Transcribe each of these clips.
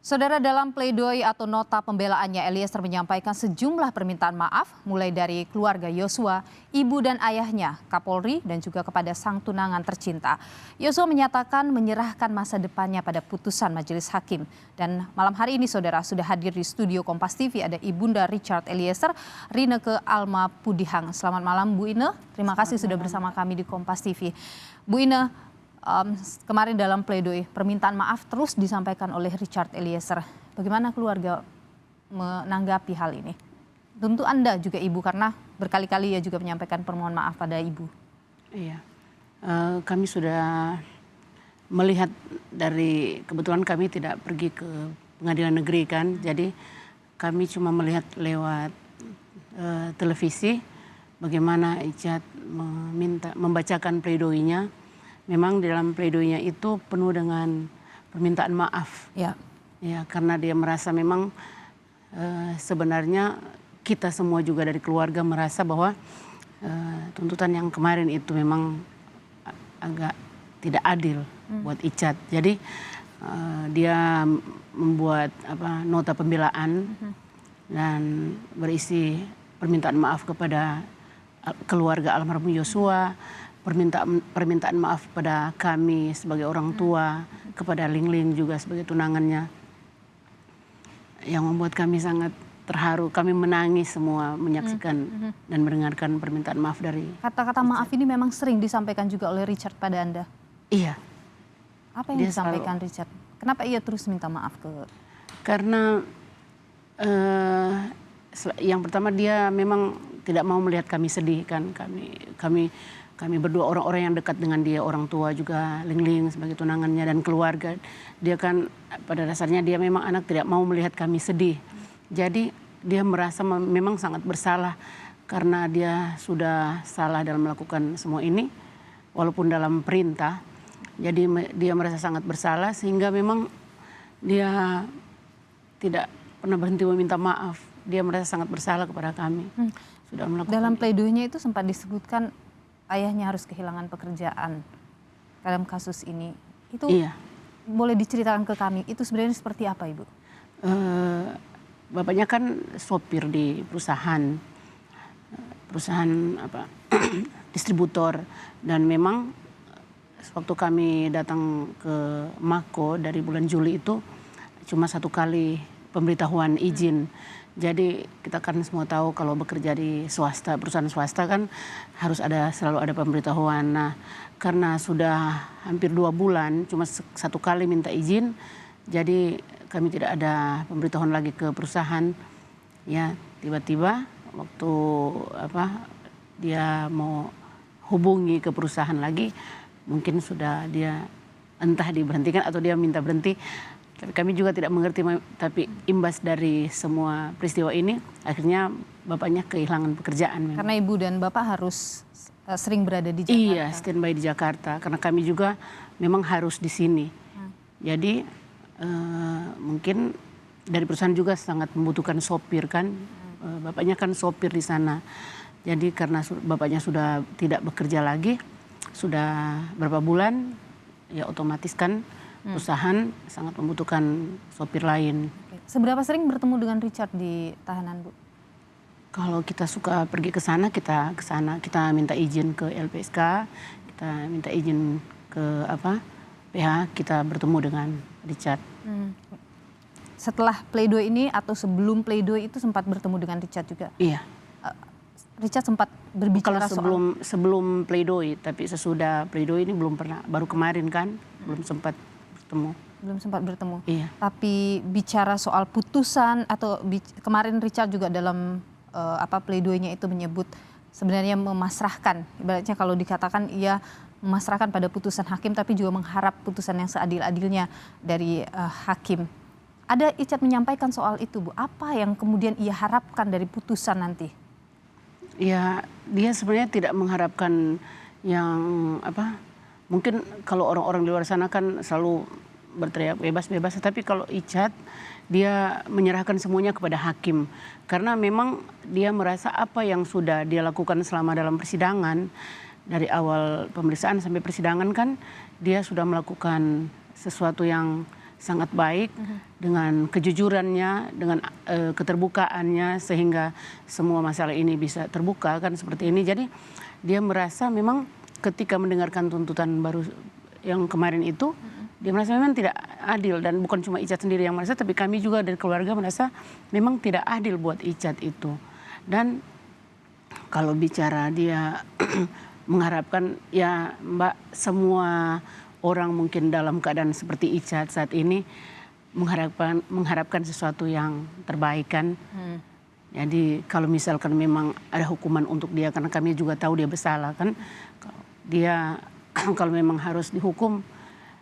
Saudara, dalam pledoi atau nota pembelaannya, Eliezer menyampaikan sejumlah permintaan maaf mulai dari keluarga Yosua, ibu dan ayahnya, Kapolri, dan juga kepada sang tunangan tercinta. Yosua menyatakan menyerahkan masa depannya pada putusan majelis hakim. Dan malam hari ini saudara sudah hadir di studio Kompas TV ada Ibunda Richard Eliezer, Rineke Alma Pudihang. Selamat malam Bu Ine, terima kasih sudah bersama kami di Kompas TV. Bu Ine, kemarin dalam pledoi permintaan maaf terus disampaikan oleh Richard Eliezer. Bagaimana keluarga menanggapi hal ini? Tentu Anda juga ibu karena berkali-kali ya juga menyampaikan permohonan maaf pada ibu. Iya, kami sudah melihat dari kebetulan kami tidak pergi ke pengadilan negeri kan, jadi kami cuma melihat lewat televisi bagaimana Richard membacakan pledoinya. Memang di dalam pledoinya itu penuh dengan permintaan maaf. Ya, karena dia merasa memang sebenarnya kita semua juga dari keluarga merasa bahwa tuntutan yang kemarin itu memang agak tidak adil buat Richard. Jadi dia membuat nota pembelaan dan berisi permintaan maaf kepada keluarga almarhum Yosua, permintaan maaf pada kami sebagai orang tua, kepada Ling juga sebagai tunangannya. Yang membuat kami sangat terharu, kami menangis semua menyaksikan dan mendengarkan permintaan maaf dari kata-kata maaf ini memang sering disampaikan juga oleh Richard pada Anda? Iya. Apa yang disampaikan Richard? Kenapa ia terus minta maaf ke? Karena yang pertama dia memang tidak mau melihat kami sedih kan, kami berdua orang-orang yang dekat dengan dia, orang tua juga Ling sebagai tunangannya dan keluarga. Dia kan pada dasarnya dia memang anak tidak mau melihat kami sedih. Jadi dia merasa memang sangat bersalah karena dia sudah salah dalam melakukan semua ini walaupun dalam perintah. Jadi dia merasa sangat bersalah sehingga memang dia tidak pernah berhenti meminta maaf. Dia merasa sangat bersalah kepada kami. Sudah melakukan dalam pledoinya itu sempat disebutkan ayahnya harus kehilangan pekerjaan dalam kasus ini. Itu boleh diceritakan ke kami, itu sebenarnya seperti apa Ibu? Bapaknya kan sopir di perusahaan distributor, dan memang waktu kami datang ke Mako dari bulan Juli itu cuma 1 kali pemberitahuan izin. Jadi kita kan semua tahu kalau bekerja di swasta, perusahaan swasta kan harus selalu ada pemberitahuan. Nah, karena sudah hampir 2 bulan cuma 1 kali minta izin, jadi kami tidak ada pemberitahuan lagi ke perusahaan. Ya, tiba-tiba waktu dia mau hubungi ke perusahaan lagi, mungkin sudah dia entah diberhentikan atau dia minta berhenti. Tapi kami juga tidak mengerti, tapi imbas dari semua peristiwa ini, akhirnya bapaknya kehilangan pekerjaan. Karena ibu dan bapak harus sering berada di Jakarta. Iya, standby di Jakarta, karena kami juga memang harus di sini. Jadi mungkin dari perusahaan juga sangat membutuhkan sopir kan, bapaknya kan sopir di sana. Jadi karena bapaknya sudah tidak bekerja lagi, sudah berapa bulan, ya otomatis kan perusahaan sangat membutuhkan sopir lain. Seberapa sering bertemu dengan Richard di tahanan, Bu? Kalau kita suka pergi ke sana, kita ke sana. Kita minta izin ke LPSK, kita minta izin ke PH, kita bertemu dengan Richard. Setelah pledoi ini atau sebelum pledoi itu sempat bertemu dengan Richard juga? Iya. Richard sempat berbicara sebelum pledoi, tapi sesudah pledoi ini belum pernah. Baru kemarin kan, belum sempat bertemu. Belum sempat bertemu. Iya. Tapi bicara soal putusan atau kemarin Richard juga dalam pledoinya itu menyebut sebenarnya memasrahkan, ibaratnya kalau dikatakan ia memasrahkan pada putusan hakim tapi juga mengharap putusan yang seadil-adilnya dari hakim. Ada Richard menyampaikan soal itu, Bu. Apa yang kemudian ia harapkan dari putusan nanti? Ya, dia sebenarnya tidak mengharapkan yang mungkin kalau orang-orang di luar sana kan selalu berteriak bebas-bebas, tapi kalau Richard dia menyerahkan semuanya kepada hakim karena memang dia merasa apa yang sudah dia lakukan selama dalam persidangan dari awal pemeriksaan sampai persidangan kan dia sudah melakukan sesuatu yang sangat baik dengan kejujurannya, dengan keterbukaannya sehingga semua masalah ini bisa terbuka kan seperti ini. Jadi dia merasa memang ketika mendengarkan tuntutan baru yang kemarin itu dia merasa memang tidak adil, dan bukan cuma Icat sendiri yang merasa, tapi kami juga dari keluarga merasa memang tidak adil buat Icat itu. Dan kalau bicara dia mengharapkan, ya Mbak, semua orang mungkin dalam keadaan seperti Icat saat ini mengharapkan sesuatu yang terbaik kan. Jadi kalau misalkan memang ada hukuman untuk dia, karena kami juga tahu dia bersalah kan, dia kalau memang harus dihukum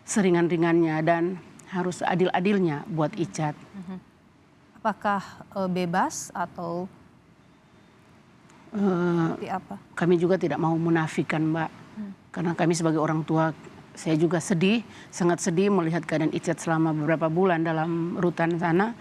seringan-ringannya dan harus adil-adilnya buat Icat. Apakah bebas atau seperti apa? Kami juga tidak mau menafikan, Mbak, karena kami sebagai orang tua, saya juga sedih, sangat sedih melihat keadaan Icat selama beberapa bulan dalam rutan sana.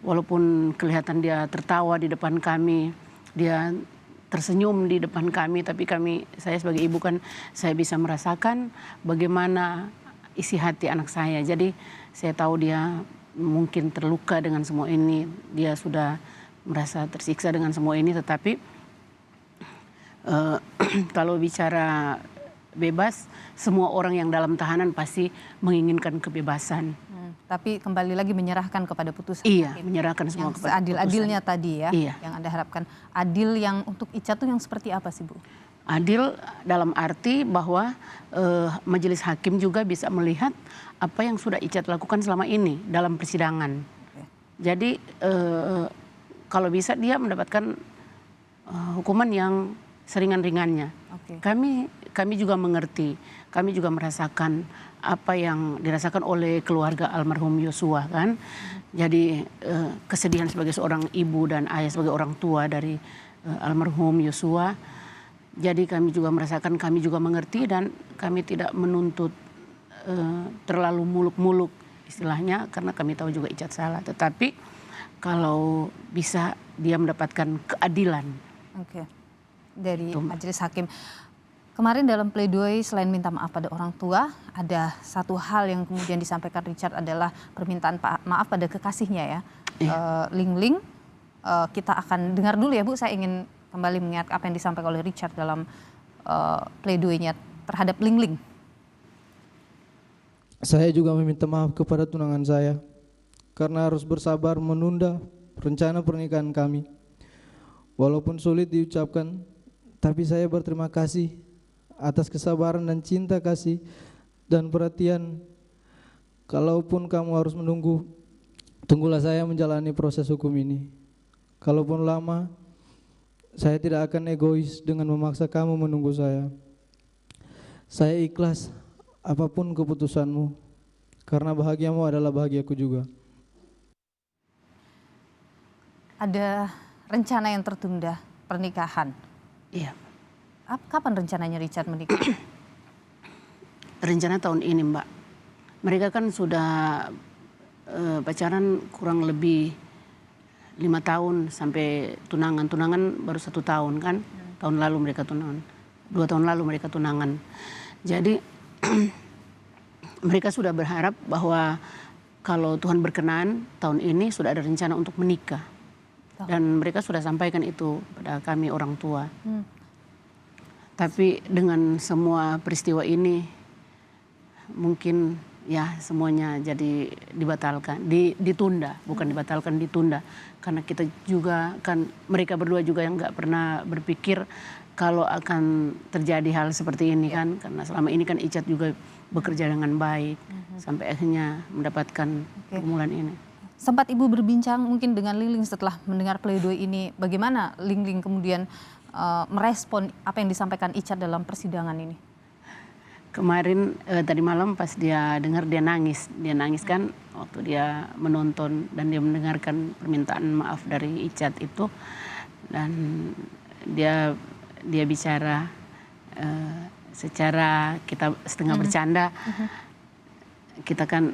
Walaupun kelihatan dia tertawa di depan kami, dia tersenyum di depan kami, tapi saya sebagai ibu kan, saya bisa merasakan bagaimana isi hati anak saya. Jadi saya tahu dia mungkin terluka dengan semua ini, dia sudah merasa tersiksa dengan semua ini, tetapi kalau bicara bebas, semua orang yang dalam tahanan pasti menginginkan kebebasan. Tapi kembali lagi menyerahkan kepada putusan Iya, hakim. menyerahkan semua Yang kepada seadil-adilnya tadi ya, Iya. yang Anda harapkan. Adil yang untuk Icat tuh yang seperti apa sih, Bu? Adil dalam arti bahwa majelis hakim juga bisa melihat apa yang sudah Icat lakukan selama ini dalam persidangan. Jadi kalau bisa dia mendapatkan hukuman yang seringan-ringannya. Kami juga mengerti, kami juga merasakan apa yang dirasakan oleh keluarga almarhum Yosua kan. Jadi kesedihan sebagai seorang ibu dan ayah, sebagai orang tua dari almarhum Yosua. Jadi kami juga merasakan, kami juga mengerti, dan kami tidak menuntut terlalu muluk-muluk istilahnya, karena kami tahu juga Icat salah. Tetapi kalau bisa dia mendapatkan keadilan. Dari majelis hakim. Kemarin dalam pledoi selain minta maaf pada orang tua, ada satu hal yang kemudian disampaikan Richard adalah permintaan maaf pada kekasihnya ya. Ling Ling, kita akan dengar dulu ya Bu, saya ingin kembali mengingat apa yang disampaikan oleh Richard dalam pledoinya terhadap Ling Ling. Saya juga meminta maaf kepada tunangan saya karena harus bersabar menunda rencana pernikahan kami. Walaupun sulit diucapkan, tapi saya berterima kasih atas kesabaran dan cinta kasih dan perhatian. Kalaupun kamu harus menunggu, tunggulah saya menjalani proses hukum ini. Kalaupun lama, saya tidak akan egois dengan memaksa kamu menunggu saya. Saya ikhlas apapun keputusanmu, karena bahagiamu adalah bahagiaku juga. Ada rencana yang tertunda, pernikahan. Iya. Kapan rencananya Richard menikah? Rencana tahun ini, Mbak. Mereka kan sudah pacaran kurang lebih 5 tahun sampai tunangan. Tunangan baru 1 tahun kan. Tahun lalu mereka tunangan. 2 tahun lalu mereka tunangan. Jadi mereka sudah berharap bahwa kalau Tuhan berkenan tahun ini sudah ada rencana untuk menikah. Dan mereka sudah sampaikan itu pada kami orang tua. Tapi dengan semua peristiwa ini mungkin ya semuanya jadi dibatalkan, ditunda, bukan dibatalkan, ditunda. Karena kita juga kan, mereka berdua juga yang nggak pernah berpikir kalau akan terjadi hal seperti ini kan. Karena selama ini kan Icat juga bekerja dengan baik sampai akhirnya mendapatkan pergumulan ini. Sempat Ibu berbincang mungkin dengan Ling Ling setelah mendengar pledoi ini, bagaimana Ling Ling kemudian merespon apa yang disampaikan Icat dalam persidangan ini? Kemarin tadi malam pas dia dengar, dia nangis kan waktu dia menonton dan dia mendengarkan permintaan maaf dari Icat itu, dan dia bicara secara kita setengah bercanda. Kita kan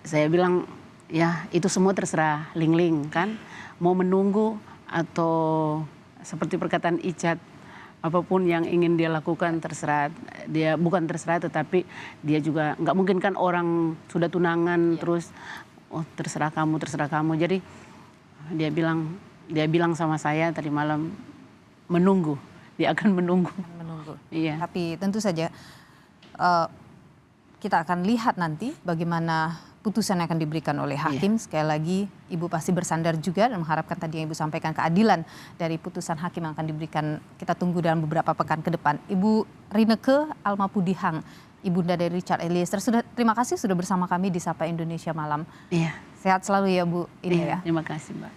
saya bilang ya itu semua terserah Ling Ling kan, mau menunggu atau seperti perkataan Icat apapun yang ingin dia lakukan terserah dia, bukan terserah tetapi dia juga nggak mungkin kan orang sudah tunangan terus oh terserah kamu. Jadi dia bilang sama saya tadi malam menunggu, dia akan menunggu. Iya. Tapi tentu saja kita akan lihat nanti bagaimana putusan yang akan diberikan oleh hakim. Sekali lagi Ibu pasti bersandar juga dan mengharapkan tadi yang Ibu sampaikan keadilan dari putusan hakim yang akan diberikan. Kita tunggu dalam beberapa pekan ke depan. Ibu Rineke Almapudihang, Ibunda dari Richard Eliezer, terima kasih sudah bersama kami di Sapa Indonesia Malam. Iya. Sehat selalu ya Bu. Iya, terima kasih Mbak.